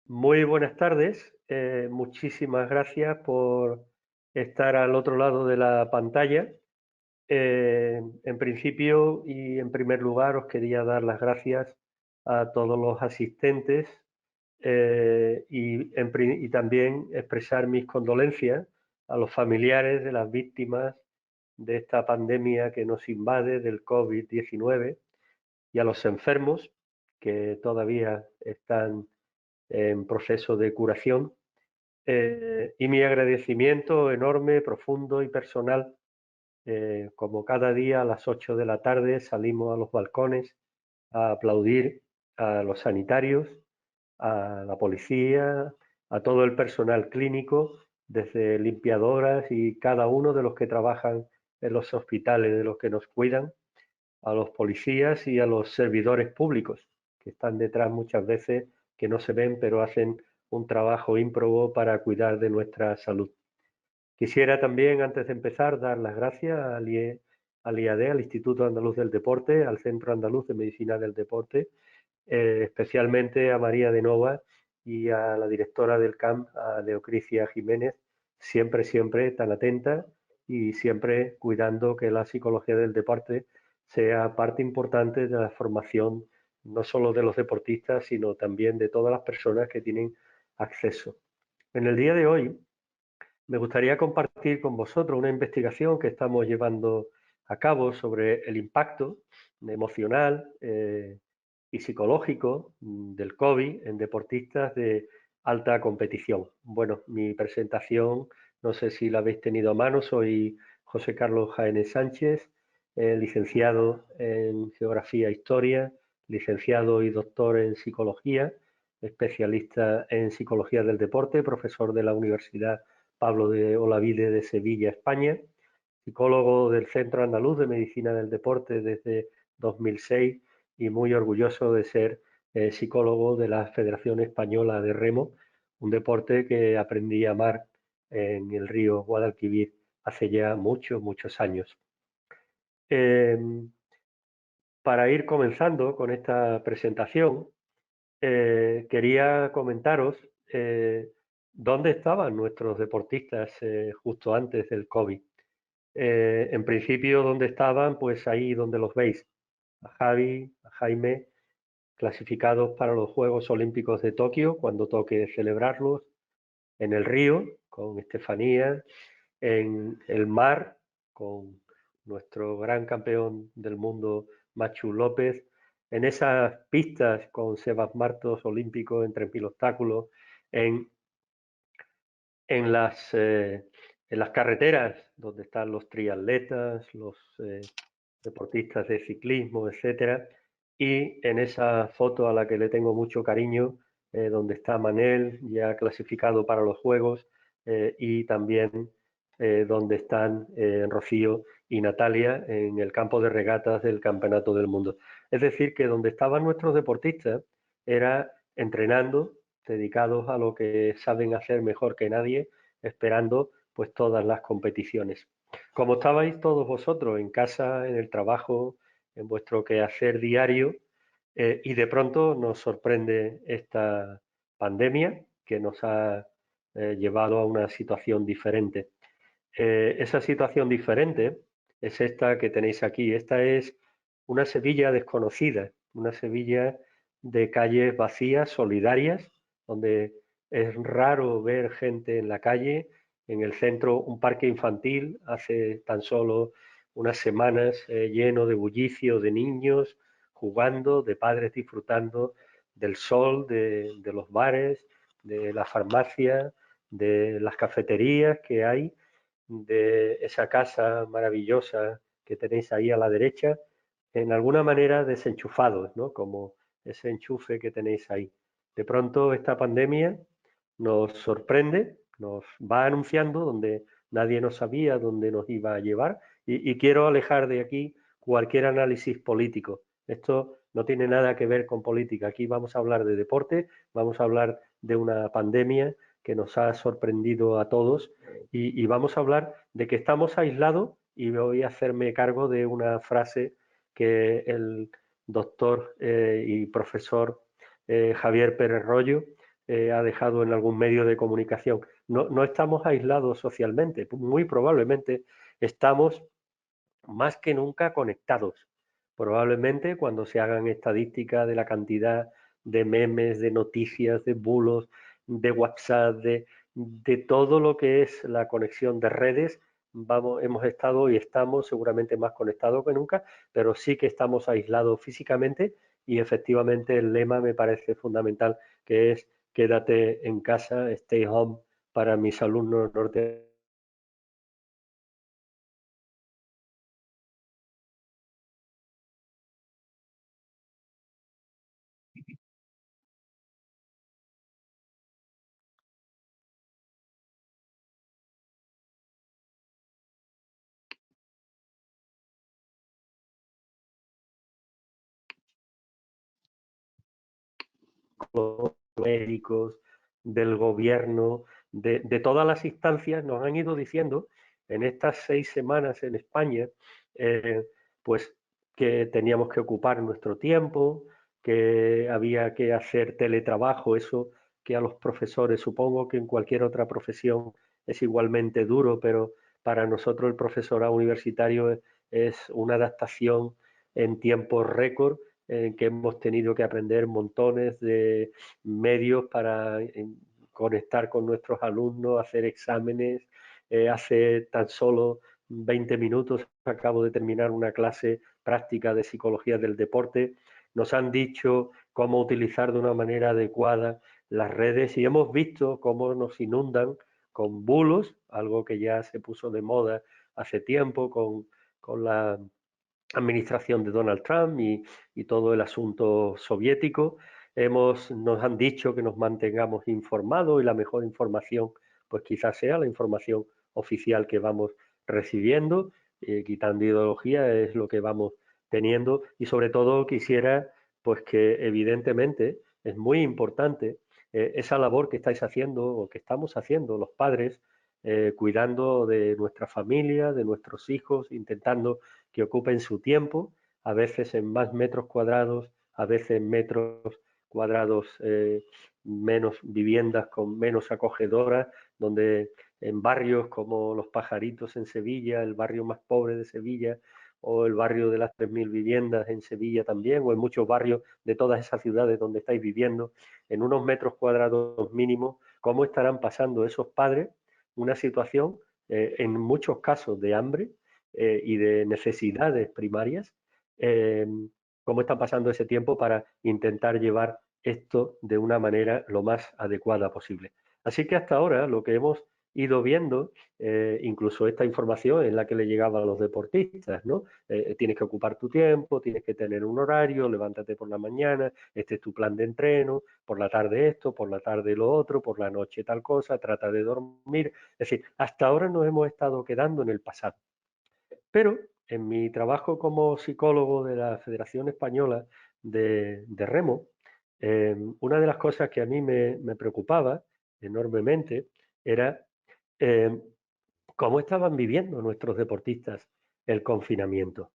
Muy buenas tardes. Muchísimas gracias por estar al otro lado de la pantalla. En principio y en primer lugar os quería dar las gracias a todos los asistentes y también expresar mis condolencias a los familiares de las víctimas de esta pandemia que nos invade del COVID-19 y a los enfermos que todavía están en proceso de curación. Y mi agradecimiento enorme, profundo y personal. Como cada día a las 8 de la tarde salimos a los balcones a aplaudir a los sanitarios, a la policía, a todo el personal clínico, desde limpiadoras y cada uno de los que trabajan en los hospitales, de los que nos cuidan, a los policías y a los servidores públicos, que están detrás muchas veces, que no se ven, pero hacen un trabajo ímprobo para cuidar de nuestra salud. Quisiera también, antes de empezar, dar las gracias al IAD, al Instituto Andaluz del Deporte, al Centro Andaluz de Medicina del Deporte, especialmente a María de Nova y a la directora del CAMP, a Deocricia Jiménez, siempre tan atenta y siempre cuidando que la psicología del deporte sea parte importante de la formación no solo de los deportistas, sino también de todas las personas que tienen acceso. En el día de hoy me gustaría compartir con vosotros una investigación que estamos llevando a cabo sobre el impacto emocional y psicológico del COVID en deportistas de alta competición. Bueno, mi presentación, no sé si la habéis tenido a mano, soy José Carlos Jaénes Sánchez, licenciado en Geografía e Historia, licenciado y doctor en Psicología, especialista en Psicología del Deporte, profesor de la Universidad Pablo de Olavide de Sevilla, España, psicólogo del Centro Andaluz de Medicina del Deporte desde 2006 y muy orgulloso de ser psicólogo de la Federación Española de Remo, un deporte que aprendí a amar en el río Guadalquivir hace ya muchos años. Eh, para ir comenzando con esta presentación, quería comentaros dónde estaban nuestros deportistas justo antes del COVID. En principio, ¿dónde estaban? Pues ahí donde los veis, a Javi, a Jaime, clasificados para los Juegos Olímpicos de Tokio, cuando toque celebrarlos, en el río, con Estefanía, en el mar, con nuestro gran campeón del mundo, Machu López, en esas pistas con Sebas Martos olímpico en 3000 obstáculos, en, en, las, eh, en las carreteras donde están los triatletas, los deportistas de ciclismo, etcétera, y en esa foto a la que le tengo mucho cariño, donde está Manel ya clasificado para los Juegos, y también donde están Rocío y Natalia en el campo de regatas del Campeonato del Mundo. Es decir, que donde estaban nuestros deportistas era entrenando, dedicados a lo que saben hacer mejor que nadie, esperando pues todas las competiciones. Como estabais todos vosotros en casa, en el trabajo, en vuestro quehacer diario, y de pronto nos sorprende esta pandemia que nos ha llevado a una situación diferente. Esa situación diferente es esta que tenéis aquí. Esta es una Sevilla desconocida, una Sevilla de calles vacías, solidarias, donde es raro ver gente en la calle. En el centro, un parque infantil, hace tan solo unas semanas, lleno de bullicio de niños jugando, de padres disfrutando del sol, de los bares, de la farmacia, de las cafeterías que hay, de esa casa maravillosa que tenéis ahí a la derecha, en alguna manera desenchufados, ¿no? Como ese enchufe que tenéis ahí. De pronto esta pandemia nos sorprende, nos va anunciando donde nadie nos sabía dónde nos iba a llevar, y quiero alejar de aquí cualquier análisis político. Esto no tiene nada que ver con política. Aquí vamos a hablar de deporte, vamos a hablar de una pandemia que nos ha sorprendido a todos, y vamos a hablar de que estamos aislados, y voy a hacerme cargo de una frase que el doctor y profesor Javier Pérez Royo ha dejado en algún medio de comunicación. No estamos aislados socialmente, muy probablemente estamos más que nunca conectados. Probablemente cuando se hagan estadísticas de la cantidad de memes, de noticias, de bulos, de WhatsApp, de todo lo que es la conexión de redes, hemos estado y estamos seguramente más conectados que nunca, pero sí que estamos aislados físicamente y efectivamente el lema me parece fundamental, que es quédate en casa, stay home, para mis alumnos norte médicos, del gobierno, de todas las instancias, nos han ido diciendo en estas 6 semanas en España, eh, pues que teníamos que ocupar nuestro tiempo, que había que hacer teletrabajo, eso que a los profesores, supongo que en cualquier otra profesión es igualmente duro, pero para nosotros el profesorado universitario es una adaptación en tiempo récord en que hemos tenido que aprender montones de medios para conectar con nuestros alumnos, hacer exámenes. Hace tan solo 20 minutos acabo de terminar una clase práctica de psicología del deporte. Nos han dicho cómo utilizar de una manera adecuada las redes y hemos visto cómo nos inundan con bulos, algo que ya se puso de moda hace tiempo con la administración de Donald Trump y todo el asunto soviético. Nos han dicho que nos mantengamos informados y la mejor información pues quizás sea la información oficial que vamos recibiendo, quitando ideología es lo que vamos teniendo y sobre todo quisiera pues que evidentemente es muy importante esa labor que estáis haciendo o que estamos haciendo los padres, cuidando de nuestra familia, de nuestros hijos, intentando que ocupen su tiempo, a veces en más metros cuadrados, a veces en metros cuadrados menos viviendas con menos acogedoras, donde en barrios como Los Pajaritos en Sevilla, el barrio más pobre de Sevilla, o el barrio de las 3.000 viviendas en Sevilla también, o en muchos barrios de todas esas ciudades donde estáis viviendo, en unos metros cuadrados mínimos, cómo estarán pasando esos padres una situación, en muchos casos, de hambre, y de necesidades primarias, eh, cómo están pasando ese tiempo para intentar llevar esto de una manera lo más adecuada posible. Así que hasta ahora lo que hemos ido viendo, incluso esta información en la que le llegaba a los deportistas, ¿no? Tienes que ocupar tu tiempo, tienes que tener un horario, levántate por la mañana, este es tu plan de entreno, por la tarde esto, por la tarde lo otro, por la noche tal cosa, trata de dormir. Es decir, hasta ahora nos hemos estado quedando en el pasado. Pero en mi trabajo como psicólogo de la Federación Española de Remo, una de las cosas que a mí me preocupaba enormemente era eh, cómo estaban viviendo nuestros deportistas el confinamiento.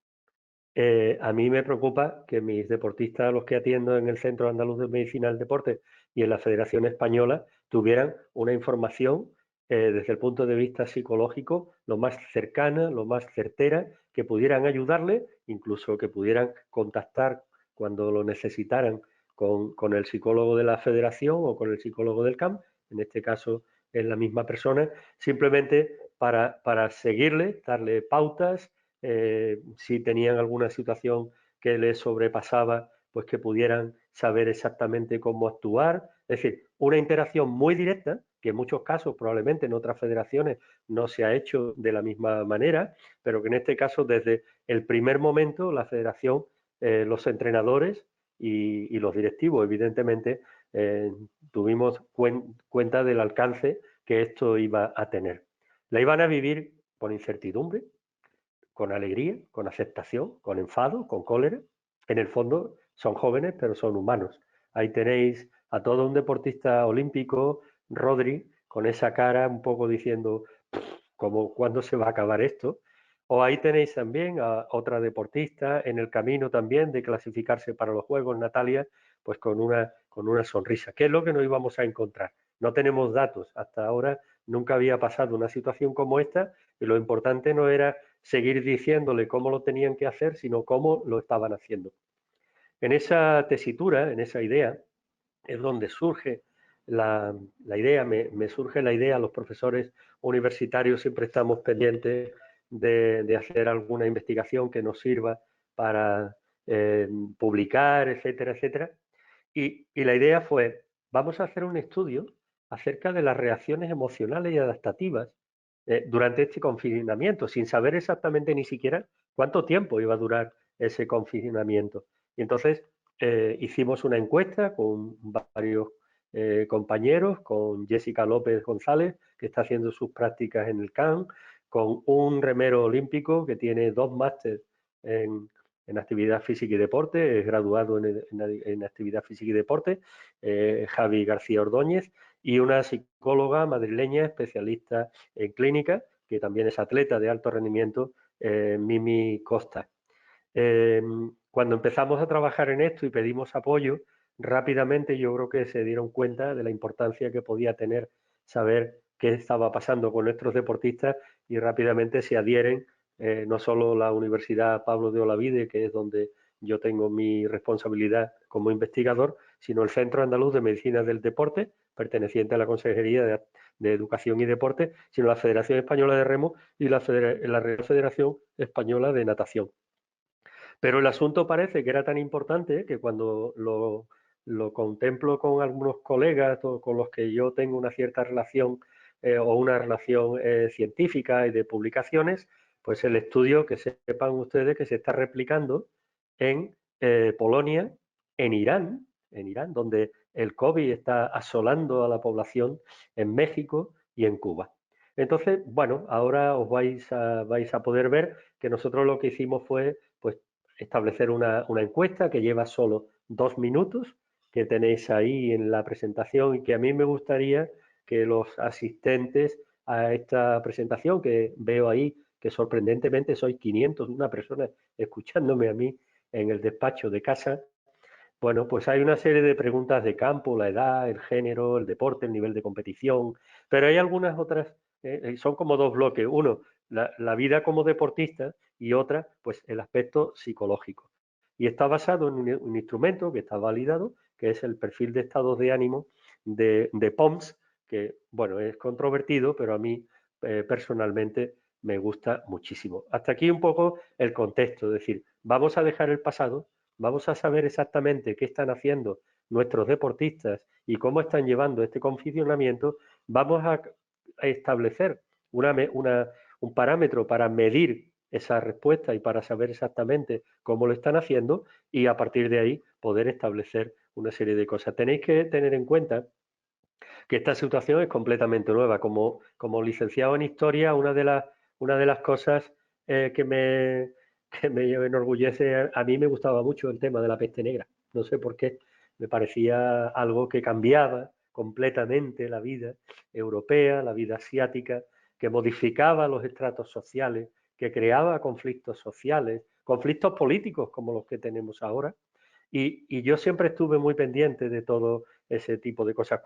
A mí me preocupa que mis deportistas, los que atiendo en el Centro Andaluz de Medicina del Deporte y en la Federación Española, tuvieran una información desde el punto de vista psicológico lo más cercana, lo más certera, que pudieran ayudarle, incluso que pudieran contactar cuando lo necesitaran con el psicólogo de la Federación o con el psicólogo del CAMP, en este caso es la misma persona, simplemente para seguirle, darle pautas, si tenían alguna situación que les sobrepasaba, pues que pudieran saber exactamente cómo actuar. Es decir, una interacción muy directa, que en muchos casos probablemente en otras federaciones no se ha hecho de la misma manera, pero que en este caso desde el primer momento la federación, los entrenadores y los directivos, evidentemente, eh, tuvimos cuenta del alcance que esto iba a tener. La iban a vivir con incertidumbre, con alegría, con aceptación, con enfado, con cólera. En el fondo son jóvenes, pero son humanos. Ahí tenéis a todo un deportista olímpico, Rodri, con esa cara un poco diciendo, como, ¿cuándo se va a acabar esto? O ahí tenéis también a otra deportista en el camino también de clasificarse para los Juegos, Natalia, pues con una sonrisa. ¿Qué es lo que nos íbamos a encontrar? No tenemos datos. Hasta ahora nunca había pasado una situación como esta y lo importante no era seguir diciéndole cómo lo tenían que hacer, sino cómo lo estaban haciendo. En esa tesitura, en esa idea, es donde surge la idea, me surge la idea, los profesores universitarios siempre estamos pendientes de hacer alguna investigación que nos sirva para publicar, etcétera, etcétera. Y la idea fue, vamos a hacer un estudio acerca de las reacciones emocionales y adaptativas durante este confinamiento, sin saber exactamente ni siquiera cuánto tiempo iba a durar ese confinamiento. Y entonces hicimos una encuesta con varios compañeros, con Jessica López González, que está haciendo sus prácticas en el CAN, con un remero olímpico que tiene 2 másteres en actividad física y deporte, es graduado en actividad física y deporte, Javi García Ordóñez, y una psicóloga madrileña especialista en clínica, que también es atleta de alto rendimiento, Mimi Costa. Cuando empezamos a trabajar en esto y pedimos apoyo, rápidamente yo creo que se dieron cuenta de la importancia que podía tener saber qué estaba pasando con nuestros deportistas y rápidamente se adhieren no solo la Universidad Pablo de Olavide, que es donde yo tengo mi responsabilidad como investigador, sino el Centro Andaluz de Medicina del Deporte, perteneciente a la Consejería de Educación y Deporte, sino la Federación Española de Remo y la Real Federación Española de Natación. Pero el asunto parece que era tan importante que cuando lo contemplo con algunos colegas con los que yo tengo una cierta relación o una relación científica y de publicaciones, pues el estudio, que sepan ustedes que se está replicando en Polonia, en Irán, donde el COVID está asolando a la población, en México y en Cuba. Entonces, bueno, ahora os vais a poder ver que nosotros lo que hicimos fue pues establecer una encuesta que lleva solo 2 minutos, que tenéis ahí en la presentación y que a mí me gustaría que los asistentes a esta presentación, que veo ahí que sorprendentemente soy 501 personas escuchándome a mí en el despacho de casa, bueno, pues hay una serie de preguntas de campo, la edad, el género, el deporte, el nivel de competición, pero hay algunas otras, son como 2 bloques. Uno, la vida como deportista y otra, pues el aspecto psicológico. Y está basado en un instrumento que está validado, que es el perfil de estados de ánimo de POMS, que, bueno, es controvertido, pero a mí personalmente me gusta muchísimo. Hasta aquí un poco el contexto, es decir, vamos a dejar el pasado, vamos a saber exactamente qué están haciendo nuestros deportistas y cómo están llevando este condicionamiento, vamos a establecer un parámetro para medir esa respuesta y para saber exactamente cómo lo están haciendo y a partir de ahí poder establecer una serie de cosas. Tenéis que tener en cuenta que esta situación es completamente nueva. Como licenciado en historia, una de las cosas que que me enorgullece, a mí me gustaba mucho el tema de la peste negra. No sé por qué, me parecía algo que cambiaba completamente la vida europea, la vida asiática, que modificaba los estratos sociales, que creaba conflictos sociales, conflictos políticos como los que tenemos ahora. Y yo siempre estuve muy pendiente de todo ese tipo de cosas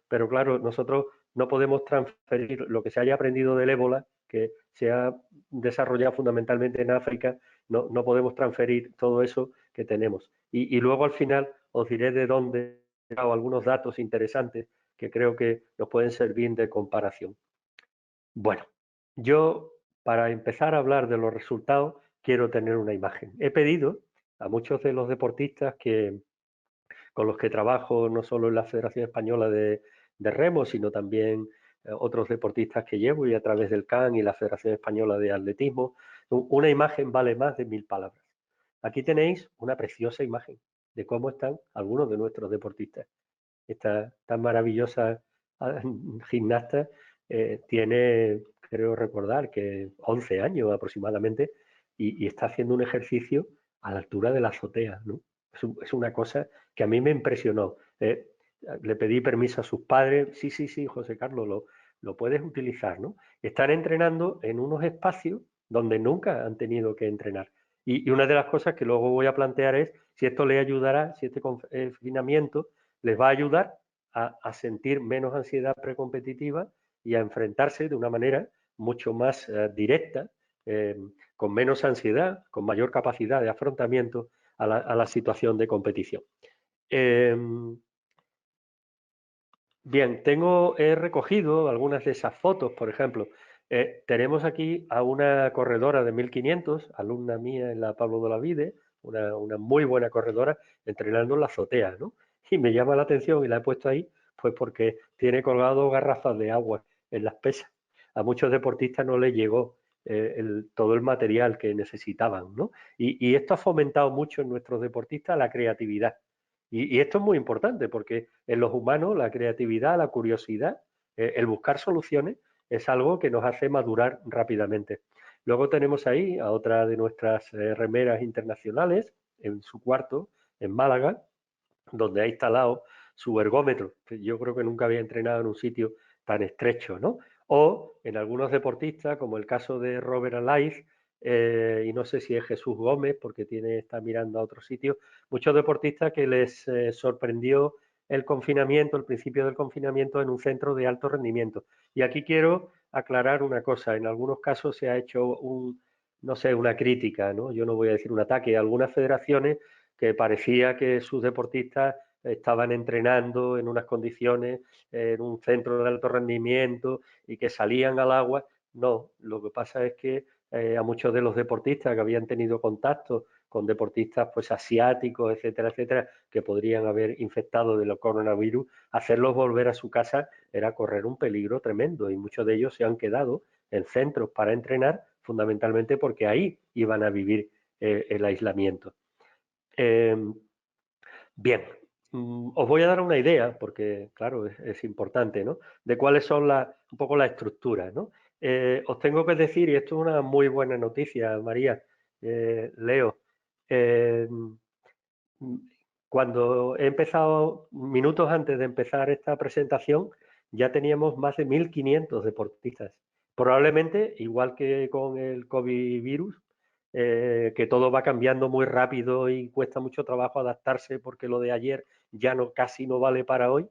pero claro, nosotros no podemos transferir lo que se haya aprendido del ébola, que se ha desarrollado fundamentalmente en África, no podemos transferir todo eso que tenemos. Y luego al final os diré de dónde he dado algunos datos interesantes que creo que nos pueden servir de comparación. Bueno, yo para empezar a hablar de los resultados quiero tener una imagen. He pedido a muchos de los deportistas con los que trabajo no solo en la Federación Española de Remo, sino también otros deportistas que llevo y a través del CAN y la Federación Española de Atletismo. Una imagen vale más de 1000 palabras. Aquí tenéis una preciosa imagen de cómo están algunos de nuestros deportistas. Esta tan maravillosa gimnasta tiene, creo recordar, que 11 años aproximadamente y está haciendo un ejercicio a la altura de la azotea, ¿no? Es una cosa que a mí me impresionó. Le pedí permiso a sus padres, sí, José Carlos, lo puedes utilizar, ¿no? Están entrenando en unos espacios donde nunca han tenido que entrenar. Y una de las cosas que luego voy a plantear es si esto les ayudará, si este confinamiento les va a ayudar a sentir menos ansiedad precompetitiva y a enfrentarse de una manera mucho más directa, con menos ansiedad, con mayor capacidad de afrontamiento a la situación de competición. Bien, he recogido algunas de esas fotos, por ejemplo. Tenemos aquí a una corredora de 1500, alumna mía en la Pablo de Olavide, una muy buena corredora, entrenando en la azotea, ¿no? Y me llama la atención y la he puesto ahí, pues porque tiene colgado garrafas de agua en las pesas. A muchos deportistas no les llegó todo el material que necesitaban, ¿no? Y esto ha fomentado mucho en nuestros deportistas la creatividad. Y esto es muy importante porque en los humanos la creatividad, la curiosidad, el buscar soluciones es algo que nos hace madurar rápidamente. Luego tenemos ahí a otra de nuestras remeras internacionales en su cuarto, en Málaga, donde ha instalado su ergómetro, que yo creo que nunca había entrenado en un sitio tan estrecho, ¿no? O en algunos deportistas, como el caso de Robert Alaiz, y no sé si es Jesús Gómez, porque está mirando a otro sitio, muchos deportistas que les sorprendió el confinamiento, el principio del confinamiento en un centro de alto rendimiento. Y aquí quiero aclarar una cosa, en algunos casos se ha hecho no sé, una crítica, ¿no? Yo no voy a decir un ataque, algunas federaciones que parecía que sus deportistas estaban entrenando en unas condiciones, en un centro de alto rendimiento y que salían al agua. No, lo que pasa es que a muchos de los deportistas que habían tenido contacto con deportistas pues asiáticos, etcétera, etcétera, que podrían haber infectado del coronavirus, hacerlos volver a su casa era correr un peligro tremendo y muchos de ellos se han quedado en centros para entrenar fundamentalmente porque ahí iban a vivir el aislamiento. Eh, bien, os voy a dar una idea, porque claro, es importante, ¿no? De cuáles son un poco las estructuras, ¿no? Os tengo que decir, y esto es una muy buena noticia, María, Leo, eh, cuando he empezado, minutos antes de empezar esta presentación, ya teníamos más de 1.500 deportistas. Probablemente, igual que con el COVID virus, que todo va cambiando muy rápido y cuesta mucho trabajo adaptarse porque lo de ayer ya casi no vale para hoy.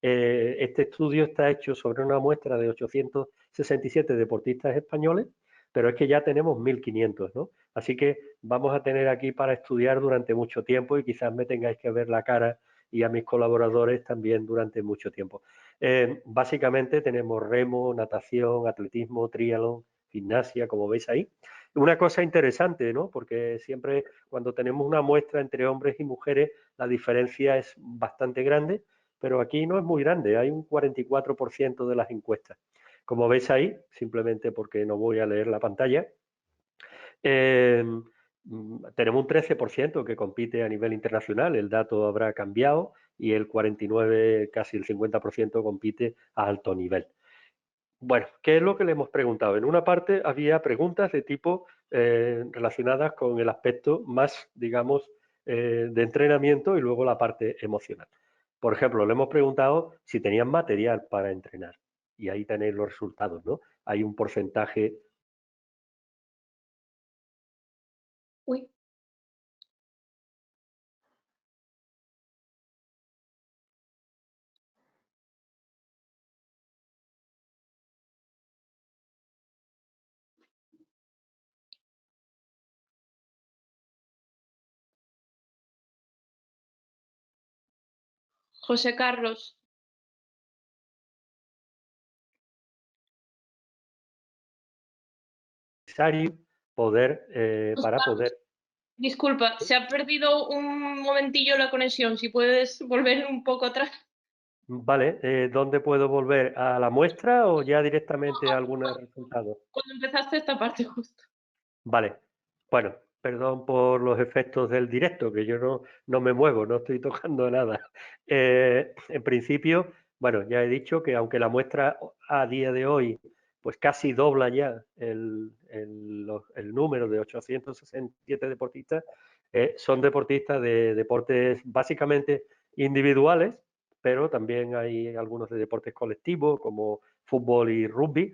Este estudio está hecho sobre una muestra de 867 deportistas españoles, pero es que ya tenemos 1.500, ¿no? Así que vamos a tener aquí para estudiar durante mucho tiempo y quizás me tengáis que ver la cara y a mis colaboradores también durante mucho tiempo. Básicamente tenemos remo, natación, atletismo, triatlón, gimnasia, como veis ahí. Una cosa interesante, ¿no? Porque siempre cuando tenemos una muestra entre hombres y mujeres, la diferencia es bastante grande, pero aquí no es muy grande, hay un 44% de las encuestas. Como veis ahí, simplemente porque no voy a leer la pantalla, eh, tenemos un 13% que compite a nivel internacional, el dato habrá cambiado, y el 49, casi el 50% compite a alto nivel. Bueno, ¿qué es lo que le hemos preguntado? En una parte había preguntas de tipo relacionadas con el aspecto más, digamos, de entrenamiento y luego la parte emocional. Por ejemplo, le hemos preguntado si tenían material para entrenar y ahí tenéis los resultados, ¿no? Hay un porcentaje. Uy. José Carlos. Necesario poder, para Oscar, poder. disculpa, se ha perdido un momentillo la conexión. Si puedes volver un poco atrás. Vale, ¿dónde puedo volver? ¿A la muestra o ya directamente a algunos resultados? Cuando empezaste esta parte justo. Vale, bueno, perdón por los efectos del directo, que yo no me muevo, no estoy tocando nada. En principio, bueno, ya he dicho que aunque la muestra a día de hoy, pues casi dobla ya el número de 867 deportistas, son deportistas de deportes básicamente individuales, pero también hay algunos de deportes colectivos como fútbol y rugby,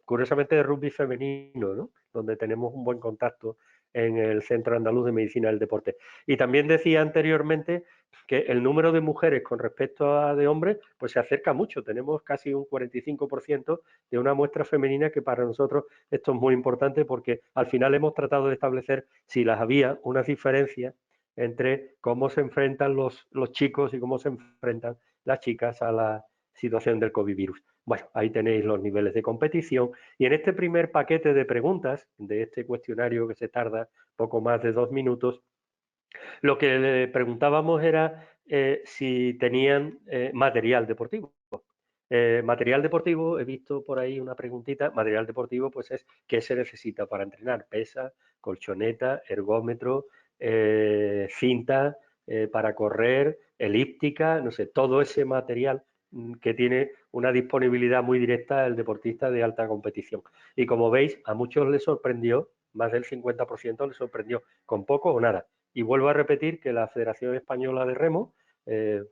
curiosamente de rugby femenino, ¿no? donde tenemos un buen contacto en el Centro Andaluz de Medicina del Deporte. Y también decía anteriormente que el número de mujeres con respecto a de hombres pues se acerca mucho. Tenemos casi un 45% de una muestra femenina, que para nosotros esto es muy importante porque al final hemos tratado de establecer si las había unas diferencias entre cómo se enfrentan los chicos y cómo se enfrentan las chicas a la situación del COVID virus. Bueno, ahí tenéis los niveles de competición y en este primer paquete de preguntas de este cuestionario que se tarda poco más de 2 minutos, lo que le preguntábamos era si tenían material deportivo. Material deportivo, he visto por ahí una preguntita. Material deportivo pues es qué se necesita para entrenar: pesa, colchoneta, ergómetro, cinta para correr, elíptica, no sé, todo ese material que tiene una disponibilidad muy directa el deportista de alta competición. Y como veis, a muchos les sorprendió, más del 50% les sorprendió, con poco o nada. Y vuelvo a repetir que la Federación Española de Remo, en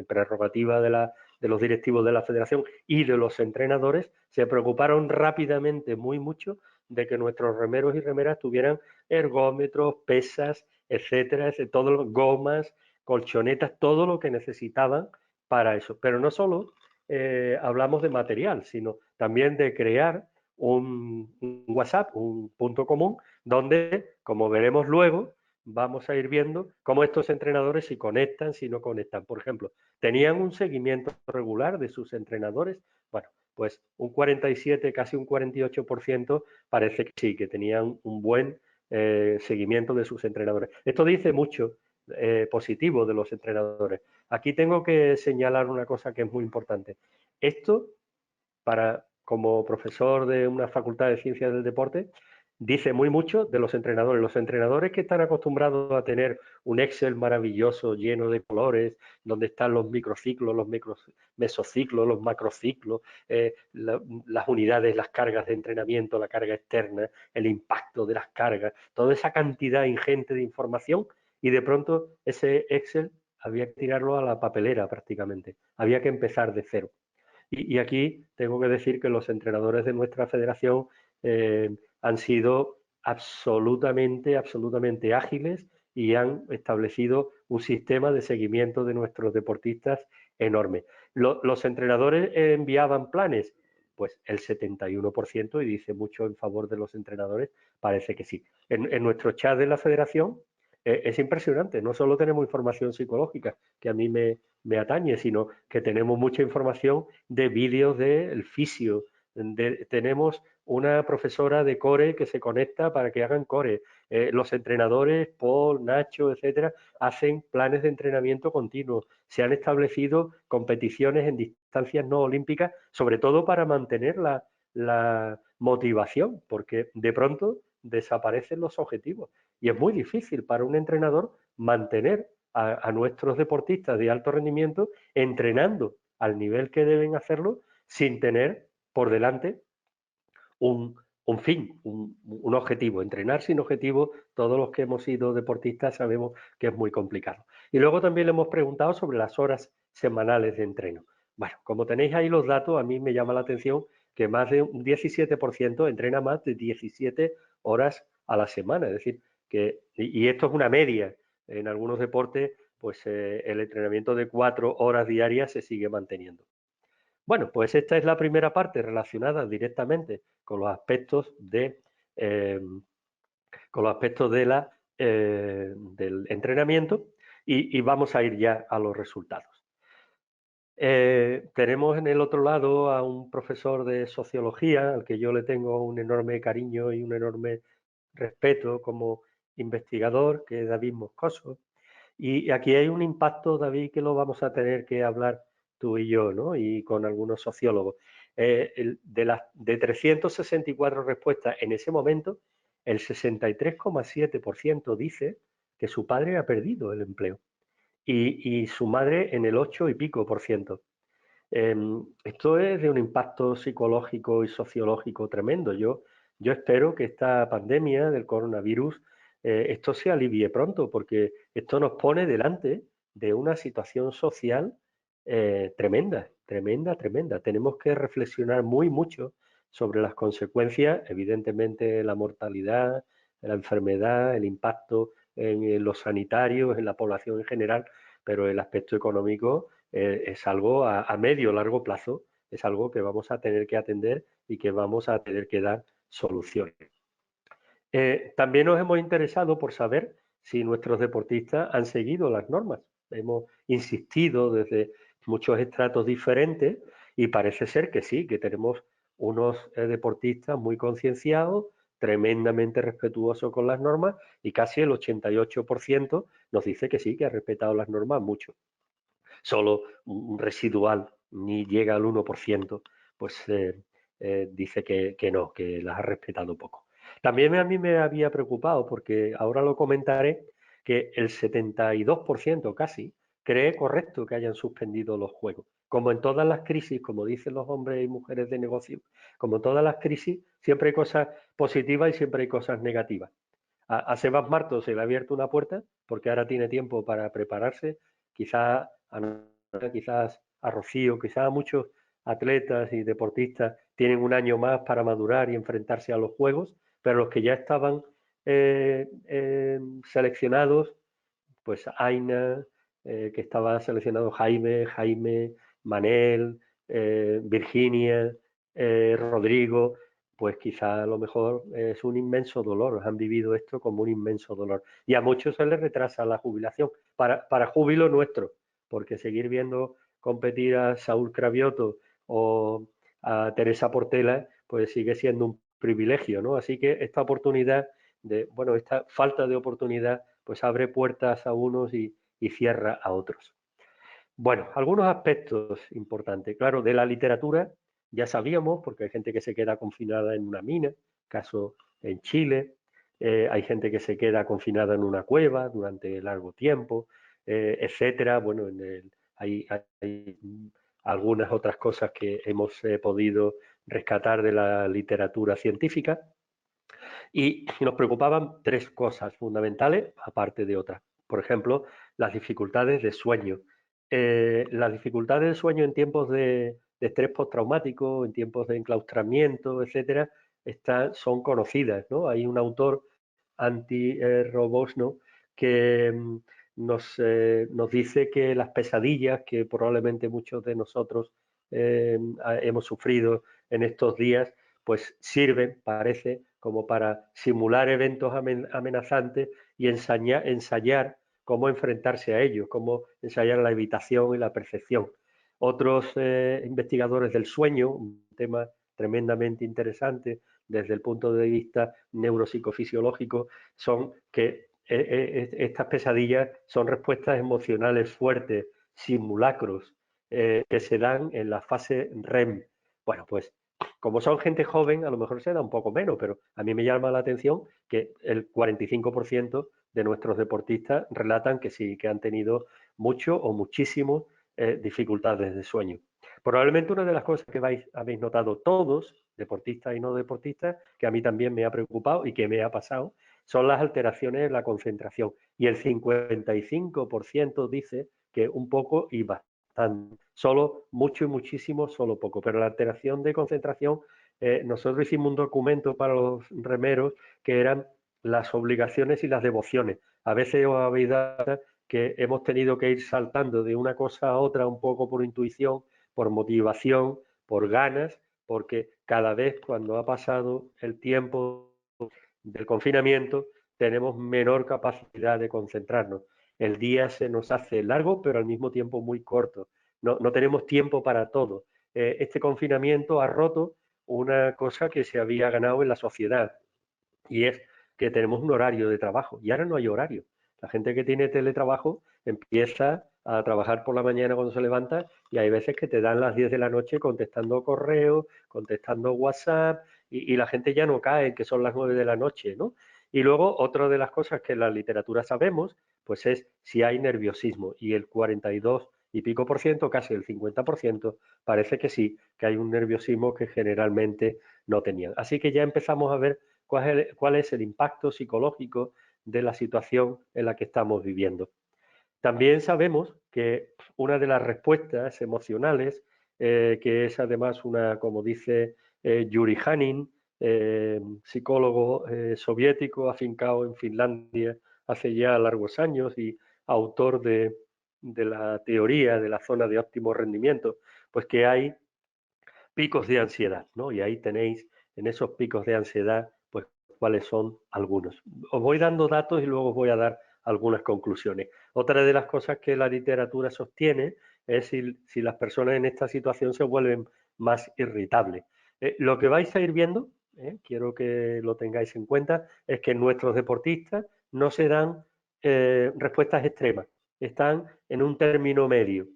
prerrogativa de los directivos de la federación y de los entrenadores, se preocuparon rápidamente, muy mucho, de que nuestros remeros y remeras tuvieran ergómetros, pesas, etcétera, todo, gomas, colchonetas, todo lo que necesitaban para eso. Pero no solo hablamos de material, sino también de crear un WhatsApp, un punto común, donde, como veremos luego, vamos a ir viendo cómo estos entrenadores si conectan, si no conectan. Por ejemplo, ¿tenían un seguimiento regular de sus entrenadores? Bueno, pues un 47, casi un 48% parece que sí, que tenían un buen seguimiento de sus entrenadores. Esto dice mucho positivo de los entrenadores. Aquí tengo que señalar una cosa que es muy importante. Esto, como profesor de una facultad de ciencias del deporte, dice muy mucho de los entrenadores. Los entrenadores que están acostumbrados a tener un Excel maravilloso, lleno de colores, donde están los microciclos, los mesociclos, los macrociclos, las unidades, las cargas de entrenamiento, la carga externa, el impacto de las cargas, toda esa cantidad ingente de información, y de pronto ese Excel había que tirarlo a la papelera prácticamente. Había que empezar de cero. Y aquí tengo que decir que los entrenadores de nuestra federación han sido absolutamente, absolutamente ágiles y han establecido un sistema de seguimiento de nuestros deportistas enorme. ¿Los entrenadores enviaban planes? Pues el 71%, y dice mucho en favor de los entrenadores, parece que sí. En nuestro chat de la federación es impresionante. No solo tenemos información psicológica, que a mí me atañe, sino que tenemos mucha información de vídeos del fisio. Tenemos una profesora de core que se conecta para que hagan core. Los entrenadores, Paul, Nacho, etcétera, hacen planes de entrenamiento continuos. Se han establecido competiciones en distancias no olímpicas, sobre todo para mantener la motivación, porque de pronto desaparecen los objetivos. Y es muy difícil para un entrenador mantener a nuestros deportistas de alto rendimiento entrenando al nivel que deben hacerlo sin tener por delante un fin, un objetivo. Entrenar sin objetivo, todos los que hemos sido deportistas sabemos que es muy complicado. Y luego también le hemos preguntado sobre las horas semanales de entreno. Bueno, como tenéis ahí los datos, a mí me llama la atención que más de un 17% entrena más de 17 horas a la semana. Es decir, y esto es una media. En algunos deportes, pues el entrenamiento de 4 horas diarias se sigue manteniendo. Bueno, pues esta es la primera parte relacionada directamente con los aspectos eh, del entrenamiento, y vamos a ir ya a los resultados. Tenemos en el otro lado a un profesor de sociología al que yo le tengo un enorme cariño y un enorme respeto como investigador, que es David Moscoso. Y aquí hay un impacto, David, que lo vamos a tener que hablar tú y yo, ¿no? Y con algunos sociólogos. De 364 respuestas en ese momento, el 63,7% dice que su padre ha perdido el empleo y su madre en el 8 y pico por ciento. Esto es de un impacto psicológico y sociológico tremendo. Yo espero que esta pandemia del coronavirus, esto se alivie pronto, porque esto nos pone delante de una situación social tremenda, tremenda, tremenda. Tenemos que reflexionar muy mucho sobre las consecuencias, evidentemente la mortalidad, la enfermedad, el impacto en los sanitarios, en la población en general, pero el aspecto económico es algo a medio largo plazo, es algo que vamos a tener que atender y que vamos a tener que dar soluciones. También nos hemos interesado por saber si nuestros deportistas han seguido las normas. Hemos insistido desde muchos estratos diferentes y parece ser que sí, que tenemos unos deportistas muy concienciados, tremendamente respetuosos con las normas y casi el 88% nos dice que sí, que ha respetado las normas mucho. Solo un residual, ni llega al 1%, pues dice que no, que las ha respetado poco. También a mí me había preocupado, porque ahora lo comentaré, que el 72% casi cree correcto que hayan suspendido los juegos. Como en todas las crisis, como dicen los hombres y mujeres de negocio, como en todas las crisis, siempre hay cosas positivas y siempre hay cosas negativas. A Sebas Marto se le ha abierto una puerta porque ahora tiene tiempo para prepararse, quizás quizás a Rocío, quizás a muchos atletas y deportistas tienen un año más para madurar y enfrentarse a los juegos, pero los que ya estaban seleccionados, pues Aina, que estaba seleccionado Jaime, Manel, Virginia, Rodrigo, pues quizá a lo mejor es un inmenso dolor, han vivido esto como un inmenso dolor. Y a muchos se les retrasa la jubilación, para júbilo nuestro, porque seguir viendo competir a Saúl Cravioto o a Teresa Portela, pues sigue siendo un privilegio, ¿no? Así que esta oportunidad bueno, esta falta de oportunidad pues abre puertas a unos y cierra a otros. Bueno, algunos aspectos importantes. Claro, de la literatura ya sabíamos, porque hay gente que se queda confinada en una mina, caso en Chile, hay gente que se queda confinada en una cueva durante largo tiempo, etcétera. Bueno, hay algunas otras cosas que hemos podido rescatar de la literatura científica. Y nos preocupaban tres cosas fundamentales, aparte de otras. Por ejemplo, las dificultades de sueño. Las dificultades de sueño en tiempos de estrés postraumático, en tiempos de enclaustramiento, etcétera, son conocidas, ¿no? Hay un autor, Antti Robosno, que nos dice que las pesadillas que probablemente muchos de nosotros hemos sufrido en estos días, pues sirven, parece, como para simular eventos amenazantes y ensayar cómo enfrentarse a ellos, cómo ensayar la evitación y la percepción. Otros investigadores del sueño, un tema tremendamente interesante desde el punto de vista neuropsicofisiológico, son que estas pesadillas son respuestas emocionales fuertes, simulacros, que se dan en la fase REM. Bueno, pues como son gente joven, a lo mejor se da un poco menos, pero a mí me llama la atención que el 45% de nuestros deportistas relatan que sí, que han tenido mucho o muchísimo dificultades de sueño. Probablemente una de las cosas que habéis notado todos, deportistas y no deportistas, que a mí también me ha preocupado y que me ha pasado, son las alteraciones en la concentración. Y el 55% dice que un poco y bastante. Solo mucho y muchísimo, solo poco. Pero la alteración de concentración, nosotros hicimos un documento para los remeros que eran las obligaciones y las devociones. A veces os habéis dado que hemos tenido que ir saltando de una cosa a otra un poco por intuición, por motivación, por ganas, porque cada vez cuando ha pasado el tiempo del confinamiento tenemos menor capacidad de concentrarnos. El día se nos hace largo, pero al mismo tiempo muy corto. No tenemos tiempo para todo. Este confinamiento ha roto una cosa que se había ganado en la sociedad, y es que tenemos un horario de trabajo y ahora no hay horario. La gente que tiene teletrabajo empieza a trabajar por la mañana cuando se levanta y hay veces que te dan las 10 de la noche contestando correos, contestando WhatsApp y la gente ya no cae, que son las 9 de la noche, ¿no? Y luego otra de las cosas que en la literatura sabemos, pues es si hay nerviosismo y el 42 y pico por ciento, casi el 50%, parece que sí, que hay un nerviosismo que generalmente no tenían. Así que ya empezamos a ver cuál es el impacto psicológico de la situación en la que estamos viviendo. También sabemos que una de las respuestas emocionales, que es además una, como dice Yuri Hanin, psicólogo soviético afincado en Finlandia hace ya largos años y autor de la teoría de la zona de óptimo rendimiento, pues que hay picos de ansiedad, ¿no? Y ahí tenéis en esos picos de ansiedad, pues cuáles son algunos. Os voy dando datos y luego os voy a dar algunas conclusiones. Otra de las cosas que la literatura sostiene es si las personas en esta situación se vuelven más irritables. Lo que vais a ir viendo, quiero que lo tengáis en cuenta, es que nuestros deportistas no se dan respuestas extremas, están en un término medio.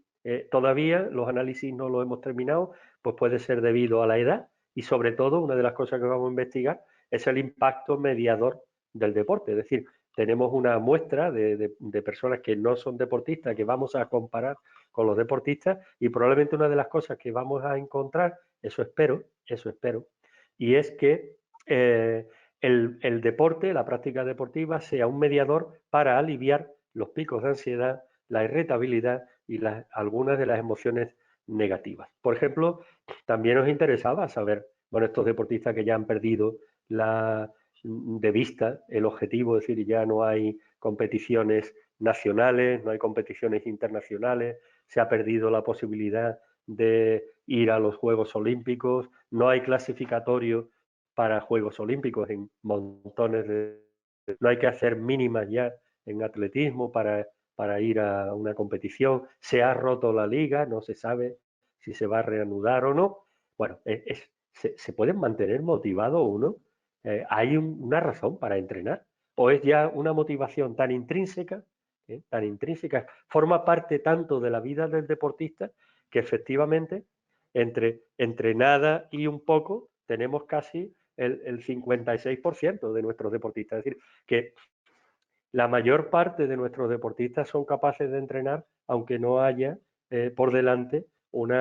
Todavía los análisis no los hemos terminado, pues puede ser debido a la edad y sobre todo una de las cosas que vamos a investigar es el impacto mediador del deporte. Es decir, tenemos una muestra de personas que no son deportistas que vamos a comparar con los deportistas y probablemente una de las cosas que vamos a encontrar, eso espero, y es que el deporte, la práctica deportiva, sea un mediador para aliviar los picos de ansiedad, la irritabilidad y algunas de las emociones negativas. Por ejemplo, también nos interesaba saber, bueno, estos deportistas que ya han perdido de vista el objetivo, es decir, ya no hay competiciones nacionales, no hay competiciones internacionales, se ha perdido la posibilidad de ir a los Juegos Olímpicos, no hay clasificatorio para Juegos Olímpicos en montones de... No hay que hacer mínimas ya en atletismo para ir a una competición, se ha roto la liga, no se sabe si se va a reanudar o no. Bueno, se pueden mantener motivado uno. Hay una razón para entrenar. O es ya una motivación tan intrínseca, forma parte tanto de la vida del deportista que efectivamente entre nada y un poco tenemos casi el 56% de nuestros deportistas. Es decir, que la mayor parte de nuestros deportistas son capaces de entrenar aunque no haya por delante un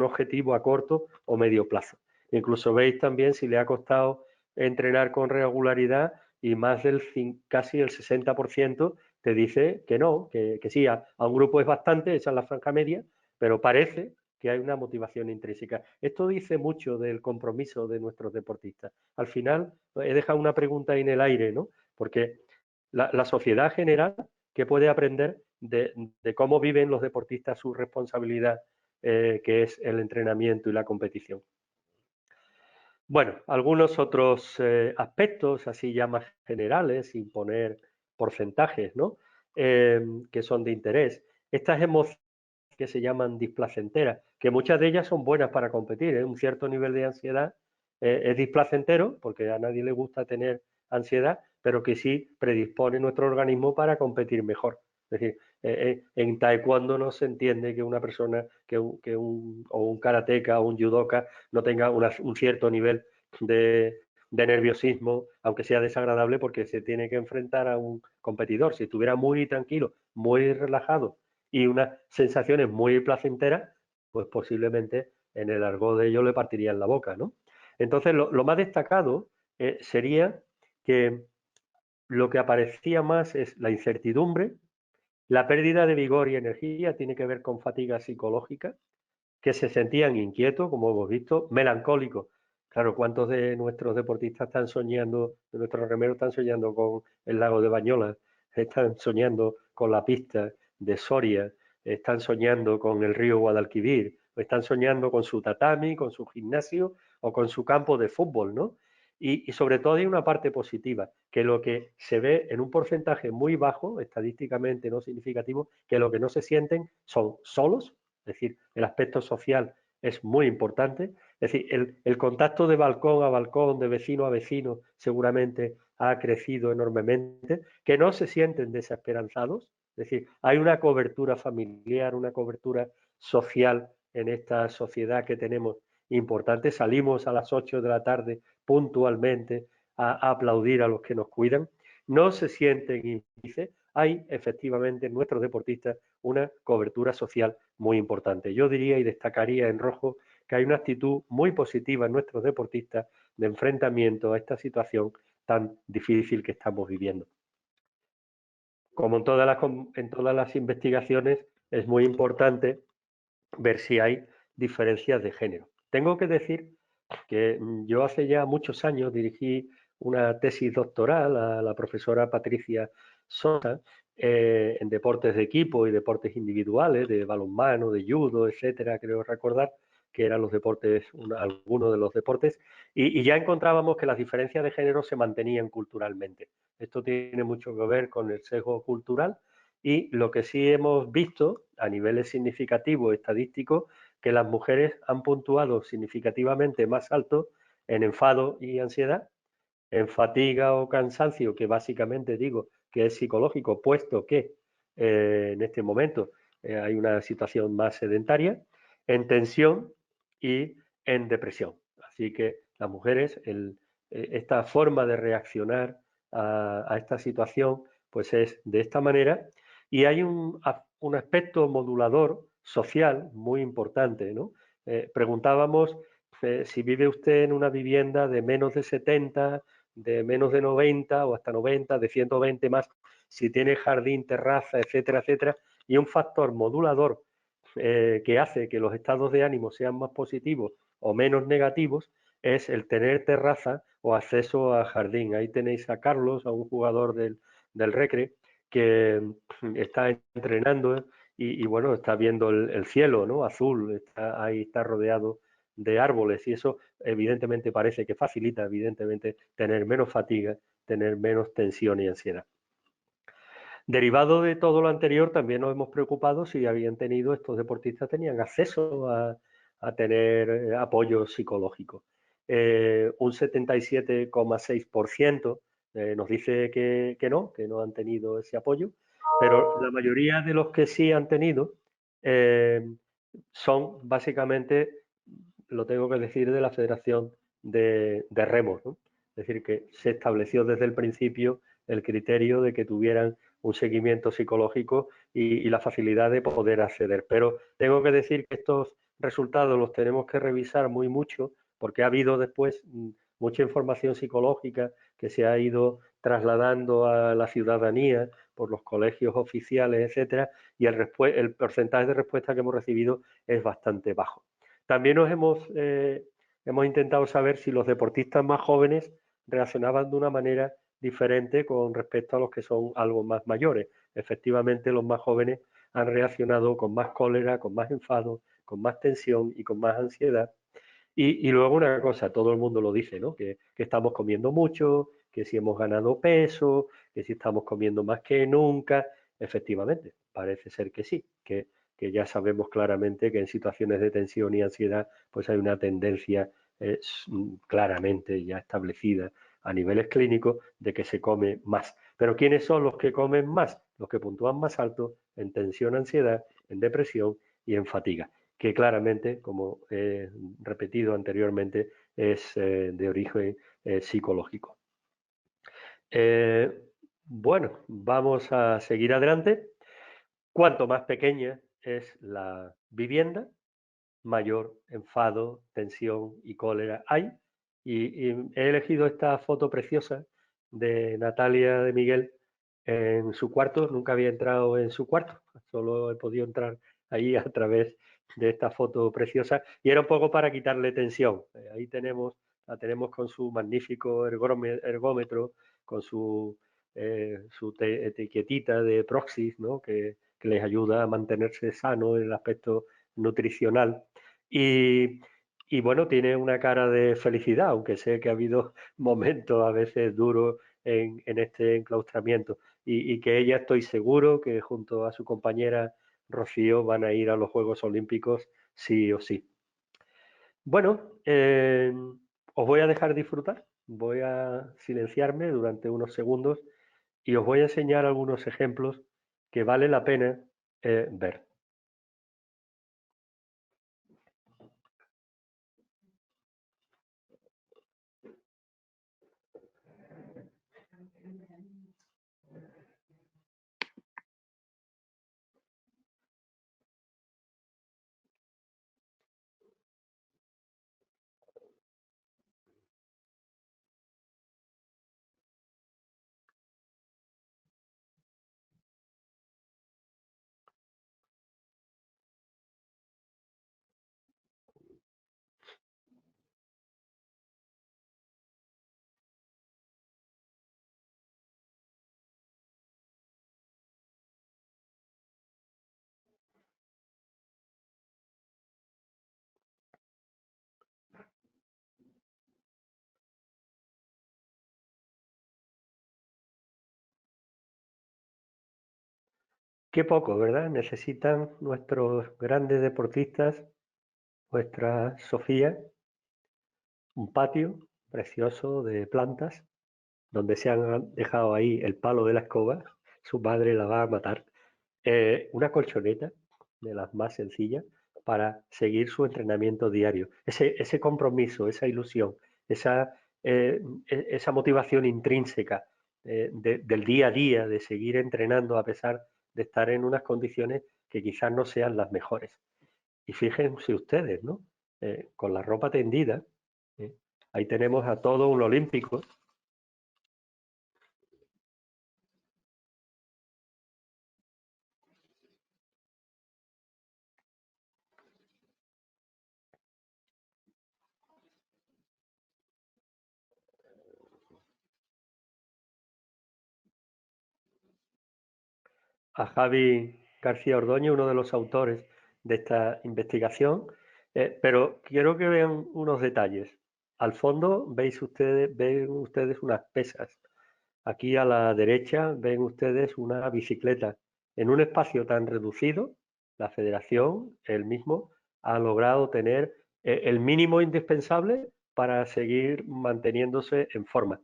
objetivo a corto o medio plazo. Incluso veis también si le ha costado entrenar con regularidad y más del casi el 60% te dice que no, que sí, a un grupo es bastante, esa es la franja media, pero parece que hay una motivación intrínseca. Esto dice mucho del compromiso de nuestros deportistas. Al final, he dejado una pregunta ahí en el aire, ¿no? Porque la sociedad general que puede aprender de cómo viven los deportistas su responsabilidad, que es el entrenamiento y la competición. Bueno, algunos otros aspectos, así ya más generales, sin poner porcentajes, ¿no? Que son de interés. Estas emociones que se llaman displacenteras, que muchas de ellas son buenas para competir, un cierto nivel de ansiedad es displacentero, porque a nadie le gusta tener ansiedad, pero que sí predispone nuestro organismo para competir mejor. Es decir, en taekwondo no se entiende que una persona, o un karateca o un judoka no tenga un cierto nivel de nerviosismo, aunque sea desagradable, porque se tiene que enfrentar a un competidor. Si estuviera muy tranquilo, muy relajado y unas sensaciones muy placenteras, pues posiblemente en el argot de ellos le partirían la boca, ¿no? Entonces, lo más destacado sería que lo que aparecía más es la incertidumbre, la pérdida de vigor y energía, tiene que ver con fatiga psicológica, que se sentían inquietos, como hemos visto, melancólicos. Claro, ¿cuántos de nuestros deportistas están soñando, de nuestros remeros están soñando con el lago de Bañolas, están soñando con la pista de Soria, están soñando con el río Guadalquivir, o están soñando con su tatami, con su gimnasio o con su campo de fútbol, ¿no? Y sobre todo hay una parte positiva, que lo que se ve en un porcentaje muy bajo, estadísticamente no significativo, que lo que no se sienten son solos, es decir, el aspecto social es muy importante, es decir, el contacto de balcón a balcón, de vecino a vecino, seguramente ha crecido enormemente, que no se sienten desesperanzados, es decir, hay una cobertura familiar, una cobertura social en esta sociedad que tenemos importante, salimos a las 8 de la tarde puntualmente a aplaudir a los que nos cuidan, no se sienten índices, hay efectivamente en nuestros deportistas una cobertura social muy importante. Yo diría y destacaría en rojo que hay una actitud muy positiva en nuestros deportistas de enfrentamiento a esta situación tan difícil que estamos viviendo. Como en todas las investigaciones, es muy importante ver si hay diferencias de género. Tengo que decir que yo hace ya muchos años dirigí una tesis doctoral a la profesora Patricia Sosa en deportes de equipo y deportes individuales, de balonmano, de judo, etcétera, creo recordar que eran los deportes, algunos de los deportes, y ya encontrábamos que las diferencias de género se mantenían culturalmente. Esto tiene mucho que ver con el sesgo cultural y lo que sí hemos visto a niveles significativos estadísticos que las mujeres han puntuado significativamente más alto en enfado y ansiedad, en fatiga o cansancio, que básicamente digo que es psicológico, puesto que en este momento hay una situación más sedentaria, en tensión y en depresión. Así que las mujeres, esta forma de reaccionar a esta situación, pues es de esta manera. Y hay un aspecto modulador social muy importante, ¿no? Preguntábamos si vive usted en una vivienda de menos de 70, de menos de 90 o hasta 90, de 120 más, si tiene jardín, terraza, etcétera, etcétera, y un factor modulador que hace que los estados de ánimo sean más positivos o menos negativos es el tener terraza o acceso a jardín. Ahí tenéis a Carlos, a un jugador del Recre, que está entrenando y bueno, está viendo el cielo, ¿no? Azul, ahí está rodeado de árboles y eso evidentemente parece que facilita, evidentemente, tener menos fatiga, tener menos tensión y ansiedad. Derivado de todo lo anterior, también nos hemos preocupado si habían tenido, estos deportistas tenían acceso a tener apoyo psicológico. Un 77,6% nos dice que no han tenido ese apoyo, pero la mayoría de los que sí han tenido eh, son básicamente, lo tengo que decir, de la Federación de Remos, ¿no? Es decir, que se estableció desde el principio el criterio de que tuvieran un seguimiento psicológico y la facilidad de poder acceder. Pero tengo que decir que estos resultados los tenemos que revisar muy mucho porque ha habido después mucha información psicológica que se ha ido trasladando a la ciudadanía por los colegios oficiales, etcétera, y el porcentaje de respuesta que hemos recibido es bastante bajo. También hemos intentado saber si los deportistas más jóvenes reaccionaban de una manera diferente con respecto a los que son algo más mayores. Efectivamente, los más jóvenes han reaccionado con más cólera, con más enfado, con más tensión y con más ansiedad. Y luego una cosa, todo el mundo lo dice, ¿no? Que estamos comiendo mucho, que si hemos ganado peso, que si estamos comiendo más que nunca. Efectivamente, parece ser que sí, que ya sabemos claramente que en situaciones de tensión y ansiedad pues hay una tendencia claramente ya establecida a niveles clínicos de que se come más. Pero ¿quiénes son los que comen más? Los que puntúan más alto en tensión, ansiedad, en depresión y en fatiga, que claramente, como he repetido anteriormente, es de origen psicológico. Eh, bueno, vamos a seguir adelante. Cuanto más pequeña es la vivienda, mayor enfado, tensión y cólera hay. Y he elegido esta foto preciosa de Natalia de Miguel en su cuarto. Nunca había entrado en su cuarto, solo he podido entrar ahí a través de esta foto preciosa y era un poco para quitarle tensión. Ahí la tenemos con su magnífico ergómetro, con su etiquetita de Proxys, ¿no? Que les ayuda a mantenerse sano en el aspecto nutricional. Y, y bueno, tiene una cara de felicidad, aunque sé que ha habido momentos a veces duros en este enclaustramiento. Y que ella estoy seguro que junto a su compañera Rocío van a ir a los Juegos Olímpicos sí o sí. Bueno, os voy a dejar disfrutar, voy a silenciarme durante unos segundos y os voy a enseñar algunos ejemplos que vale la pena ver. Qué poco, ¿verdad? Necesitan nuestros grandes deportistas, nuestra Sofía, un patio precioso de plantas, donde se han dejado ahí el palo de la escoba, su madre la va a matar, una colchoneta de las más sencillas para seguir su entrenamiento diario. Ese compromiso, esa ilusión, esa, esa motivación intrínseca del día a día, de seguir entrenando a pesar de estar en unas condiciones que quizás no sean las mejores. Y fíjense ustedes, ¿no? Con la ropa tendida, ¿eh? Ahí tenemos a todo un olímpico. A Javi García Ordóñez, uno de los autores de esta investigación, pero quiero que vean unos detalles. Al fondo ven ustedes unas pesas. Aquí a la derecha ven ustedes una bicicleta. En un espacio tan reducido, la Federación, él mismo, ha logrado tener el mínimo indispensable para seguir manteniéndose en forma.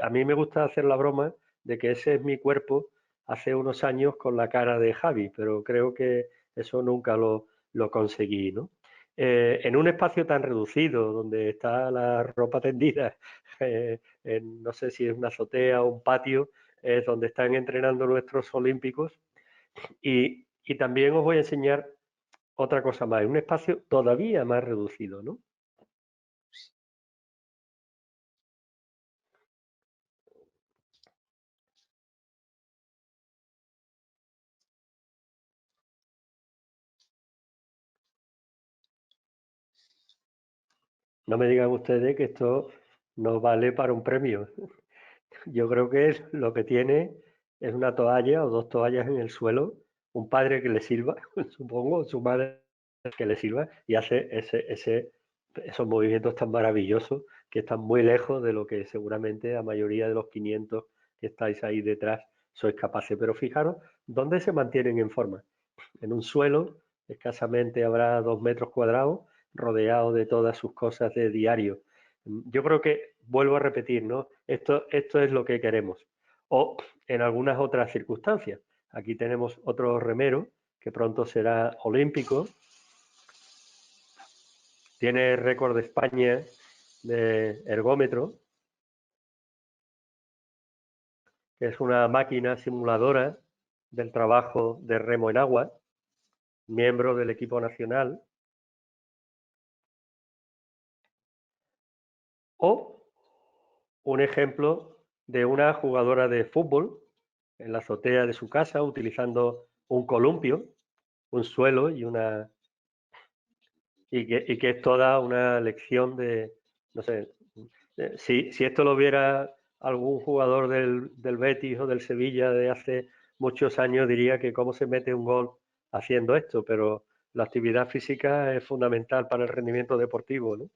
A mí me gusta hacer la broma de que ese es mi cuerpo hace unos años con la cara de Javi, pero creo que eso nunca lo conseguí, ¿no? En un espacio tan reducido, donde está la ropa tendida, no sé si es una azotea o un patio, es donde están entrenando nuestros olímpicos. Y también os voy a enseñar otra cosa más, en un espacio todavía más reducido, ¿no? No me digan ustedes que esto no vale para un premio. Yo creo que lo que tiene es una toalla o dos toallas en el suelo, un padre que le sirva, supongo, su madre que le sirva y hace esos movimientos tan maravillosos que están muy lejos de lo que seguramente la mayoría de los 500 que estáis ahí detrás sois capaces. Pero fijaros, ¿dónde se mantienen en forma? En un suelo, escasamente habrá 2 metros cuadrados, rodeado de todas sus cosas de diario. Yo creo que, vuelvo a repetir, ¿no? Esto es lo que queremos. O en algunas otras circunstancias. Aquí tenemos otro remero que pronto será olímpico. Tiene récord de España de ergómetro, que es una máquina simuladora del trabajo de remo en agua, miembro del equipo nacional. O un ejemplo de una jugadora de fútbol en la azotea de su casa utilizando un columpio, un suelo y que es toda una lección de, no sé, si esto lo viera algún jugador del Betis o del Sevilla de hace muchos años diría que cómo se mete un gol haciendo esto, pero la actividad física es fundamental para el rendimiento deportivo, ¿no?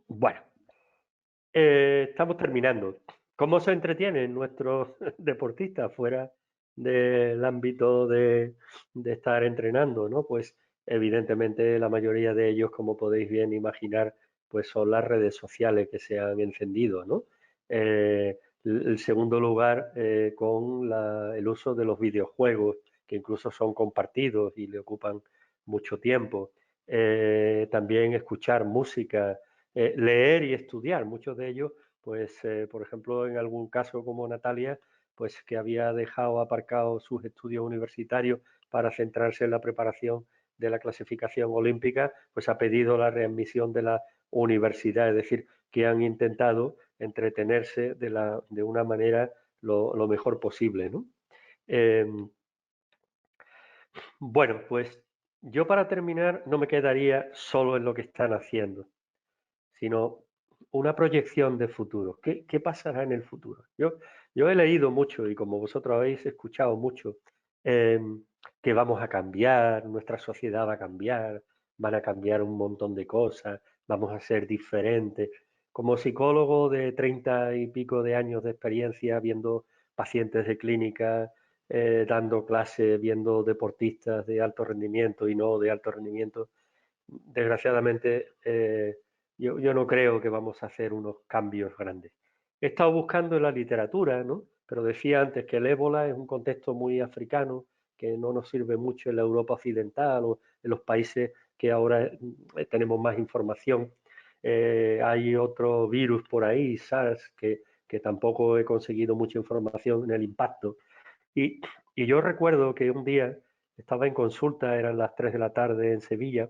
Bueno, estamos terminando. ¿Cómo se entretienen nuestros deportistas fuera del ámbito de estar entrenando, ¿no? Pues evidentemente la mayoría de ellos, como podéis bien imaginar, pues son las redes sociales que se han encendido, ¿no? El segundo lugar, con el uso de los videojuegos, que incluso son compartidos y le ocupan mucho tiempo. También escuchar música, leer y estudiar. Muchos de ellos, pues, por ejemplo, en algún caso como Natalia, pues que había dejado aparcados sus estudios universitarios para centrarse en la preparación de la clasificación olímpica, pues ha pedido la readmisión de la universidad, es decir, que han intentado entretenerse de una manera lo mejor posible, ¿no? Eh, bueno, pues yo para terminar no me quedaría solo en lo que están haciendo, sino una proyección de futuro. ¿Qué pasará en el futuro? Yo he leído mucho y como vosotros habéis escuchado mucho, eh, que vamos a cambiar, nuestra sociedad va a cambiar, van a cambiar un montón de cosas, vamos a ser diferentes. Como psicólogo de 30 y pico de años de experiencia, viendo pacientes de clínica, dando clases, viendo deportistas de alto rendimiento y no de alto rendimiento, desgraciadamente, yo no creo que vamos a hacer unos cambios grandes. He estado buscando en la literatura, ¿no? Pero decía antes que el ébola es un contexto muy africano, que no nos sirve mucho en la Europa occidental o en los países que ahora tenemos más información. Hay otro virus por ahí, SARS, que tampoco he conseguido mucha información en el impacto. Y, y yo recuerdo que un día estaba en consulta, eran las 3 de la tarde en Sevilla,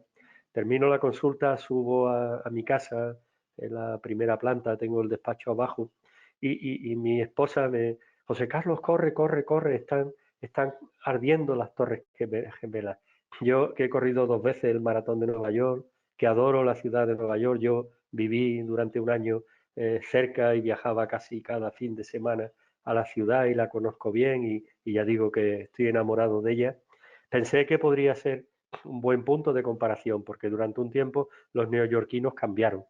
termino la consulta, subo a mi casa, en la primera planta, tengo el despacho abajo, y mi esposa me, José Carlos, corre, corre, corre, están ardiendo las torres gemelas. Yo que he corrido 2 veces el maratón de Nueva York, que adoro la ciudad de Nueva York, yo viví durante un año cerca y viajaba casi cada fin de semana a la ciudad y la conozco bien y ya digo que estoy enamorado de ella. Pensé que podría ser un buen punto de comparación porque durante un tiempo los neoyorquinos cambiaron.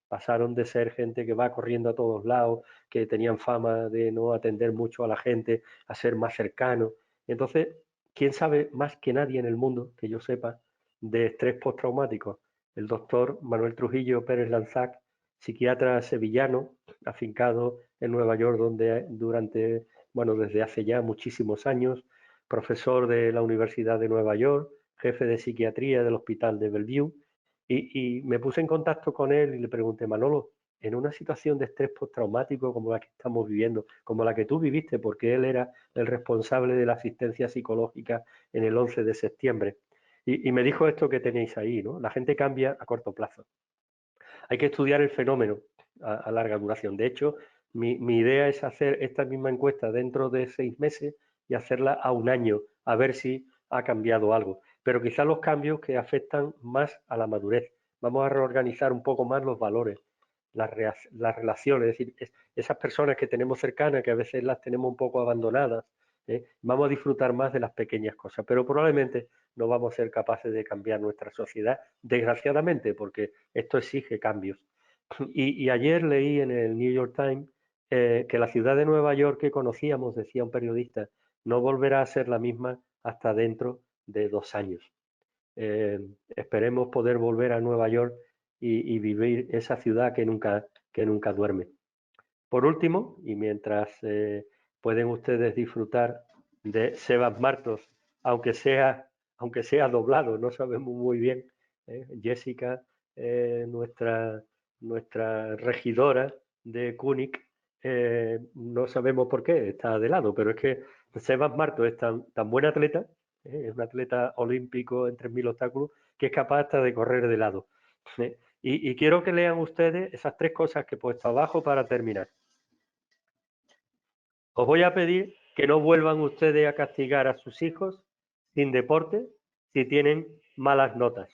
Pasaron de ser gente que va corriendo a todos lados, que tenían fama de no atender mucho a la gente, a ser más cercanos. Entonces, ¿quién sabe más que nadie en el mundo, que yo sepa, de estrés postraumático? El doctor Manuel Trujillo Pérez Lanzac, psiquiatra sevillano, afincado en Nueva York, donde durante, bueno, desde hace ya muchísimos años, profesor de la Universidad de Nueva York, jefe de psiquiatría del Hospital de Bellevue, y me puse en contacto con él y le pregunté, Manolo, en una situación de estrés postraumático como la que estamos viviendo, como la que tú viviste, porque él era el responsable de la asistencia psicológica en el 11 de septiembre, y me dijo esto que tenéis ahí, ¿no? La gente cambia a corto plazo. Hay que estudiar el fenómeno a larga duración. De hecho, mi idea es hacer esta misma encuesta dentro de 6 meses y hacerla a un año, a ver si ha cambiado algo. Pero quizás los cambios que afectan más a la madurez. Vamos a reorganizar un poco más los valores, las relaciones, es decir, esas personas que tenemos cercanas, que a veces las tenemos un poco abandonadas, vamos a disfrutar más de las pequeñas cosas, pero probablemente no vamos a ser capaces de cambiar nuestra sociedad, desgraciadamente, porque esto exige cambios. Y ayer leí en el New York Times que la ciudad de Nueva York que conocíamos, decía un periodista, no volverá a ser la misma hasta dentro de 2 años. Esperemos poder volver a Nueva York y vivir esa ciudad que nunca duerme. Por último, y mientras pueden ustedes disfrutar de Sebas Martos, aunque sea doblado, no sabemos muy bien, Jessica, nuestra regidora de CUNIC, no sabemos por qué está de lado, pero es que Sebas Martos es tan buen atleta, es un atleta olímpico en 3000 obstáculos, que es capaz hasta de correr de lado. Y quiero que lean ustedes esas 3 cosas que he puesto abajo para terminar. Os voy a pedir que no vuelvan ustedes a castigar a sus hijos sin deporte si tienen malas notas.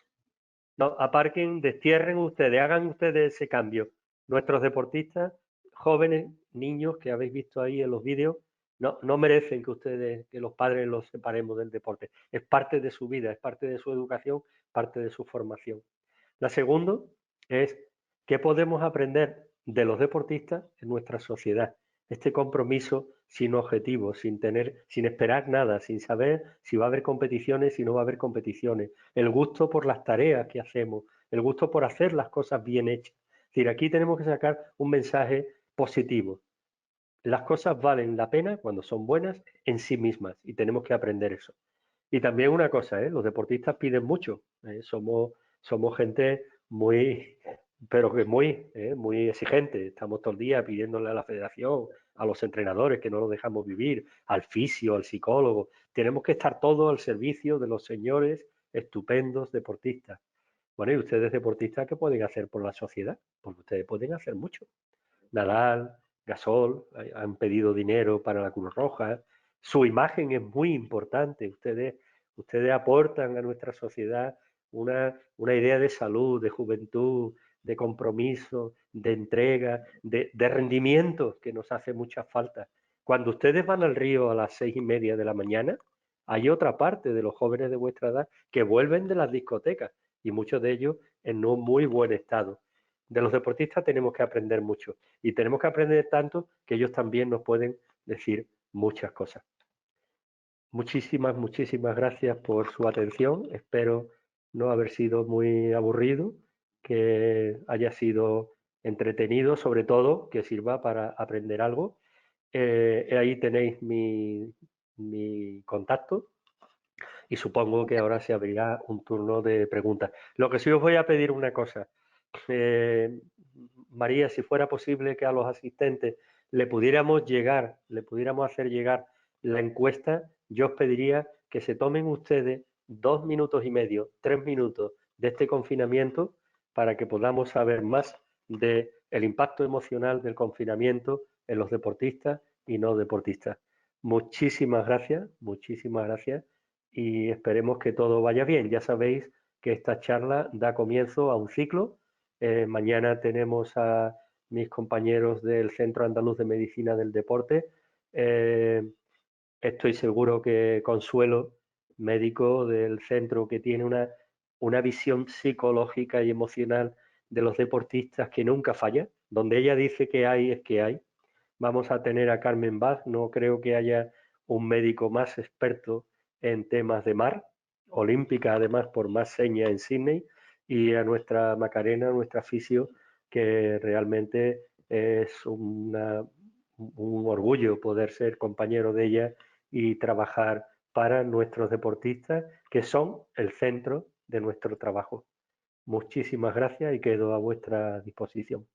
No, aparquen, destierren ustedes, hagan ustedes ese cambio. Nuestros deportistas, jóvenes, niños que habéis visto ahí en los vídeos, no merecen que los padres los separemos del deporte. Es parte de su vida, es parte de su educación, parte de su formación. La segunda es qué podemos aprender de los deportistas en nuestra sociedad. Este compromiso sin objetivos, sin esperar nada, sin saber si va a haber competiciones, si no va a haber competiciones, el gusto por las tareas que hacemos, el gusto por hacer las cosas bien hechas. Es decir, aquí tenemos que sacar un mensaje positivo. Las cosas valen la pena cuando son buenas en sí mismas y tenemos que aprender eso. Y también una cosa, los deportistas piden mucho. Somos gente muy, pero que muy exigente. Estamos todo el día pidiéndole a la federación, a los entrenadores que no los dejamos vivir, al fisio, al psicólogo. Tenemos que estar todos al servicio de los señores estupendos deportistas. Bueno, y ustedes deportistas, ¿qué pueden hacer por la sociedad? Porque ustedes pueden hacer mucho. Nadal, Gasol, han pedido dinero para la Cruz Roja. Su imagen es muy importante. Ustedes aportan a nuestra sociedad una idea de salud, de juventud, de compromiso, de entrega, de rendimiento que nos hace mucha falta. Cuando ustedes van al río a las 6:30 de la mañana, hay otra parte de los jóvenes de vuestra edad que vuelven de las discotecas y muchos de ellos en no muy buen estado. De los deportistas tenemos que aprender mucho y tenemos que aprender tanto que ellos también nos pueden decir muchas cosas. Muchísimas, muchísimas gracias por su atención. Espero no haber sido muy aburrido, que haya sido entretenido, sobre todo que sirva para aprender algo. Ahí tenéis mi contacto y supongo que ahora se abrirá un turno de preguntas. Lo que sí os voy a pedir una cosa. Eh, María, si fuera posible que a los asistentes le pudiéramos hacer llegar la encuesta, yo os pediría que se tomen ustedes 2 minutos y medio, 3 minutos de este confinamiento para que podamos saber más del impacto emocional del confinamiento en los deportistas y no deportistas. Muchísimas gracias y esperemos que todo vaya bien. Ya sabéis que esta charla da comienzo a un ciclo. Mañana tenemos a mis compañeros del Centro Andaluz de Medicina del Deporte. Estoy seguro que Consuelo, médico del centro, que tiene una visión psicológica y emocional de los deportistas que nunca falla. Donde ella dice que hay, es que hay. Vamos a tener a Carmen Vaz, no creo que haya un médico más experto en temas de mar, olímpica además por más señas en Sydney, y a nuestra Macarena, nuestra fisio, que realmente es un orgullo poder ser compañero de ella y trabajar para nuestros deportistas, que son el centro de nuestro trabajo. Muchísimas gracias y quedo a vuestra disposición.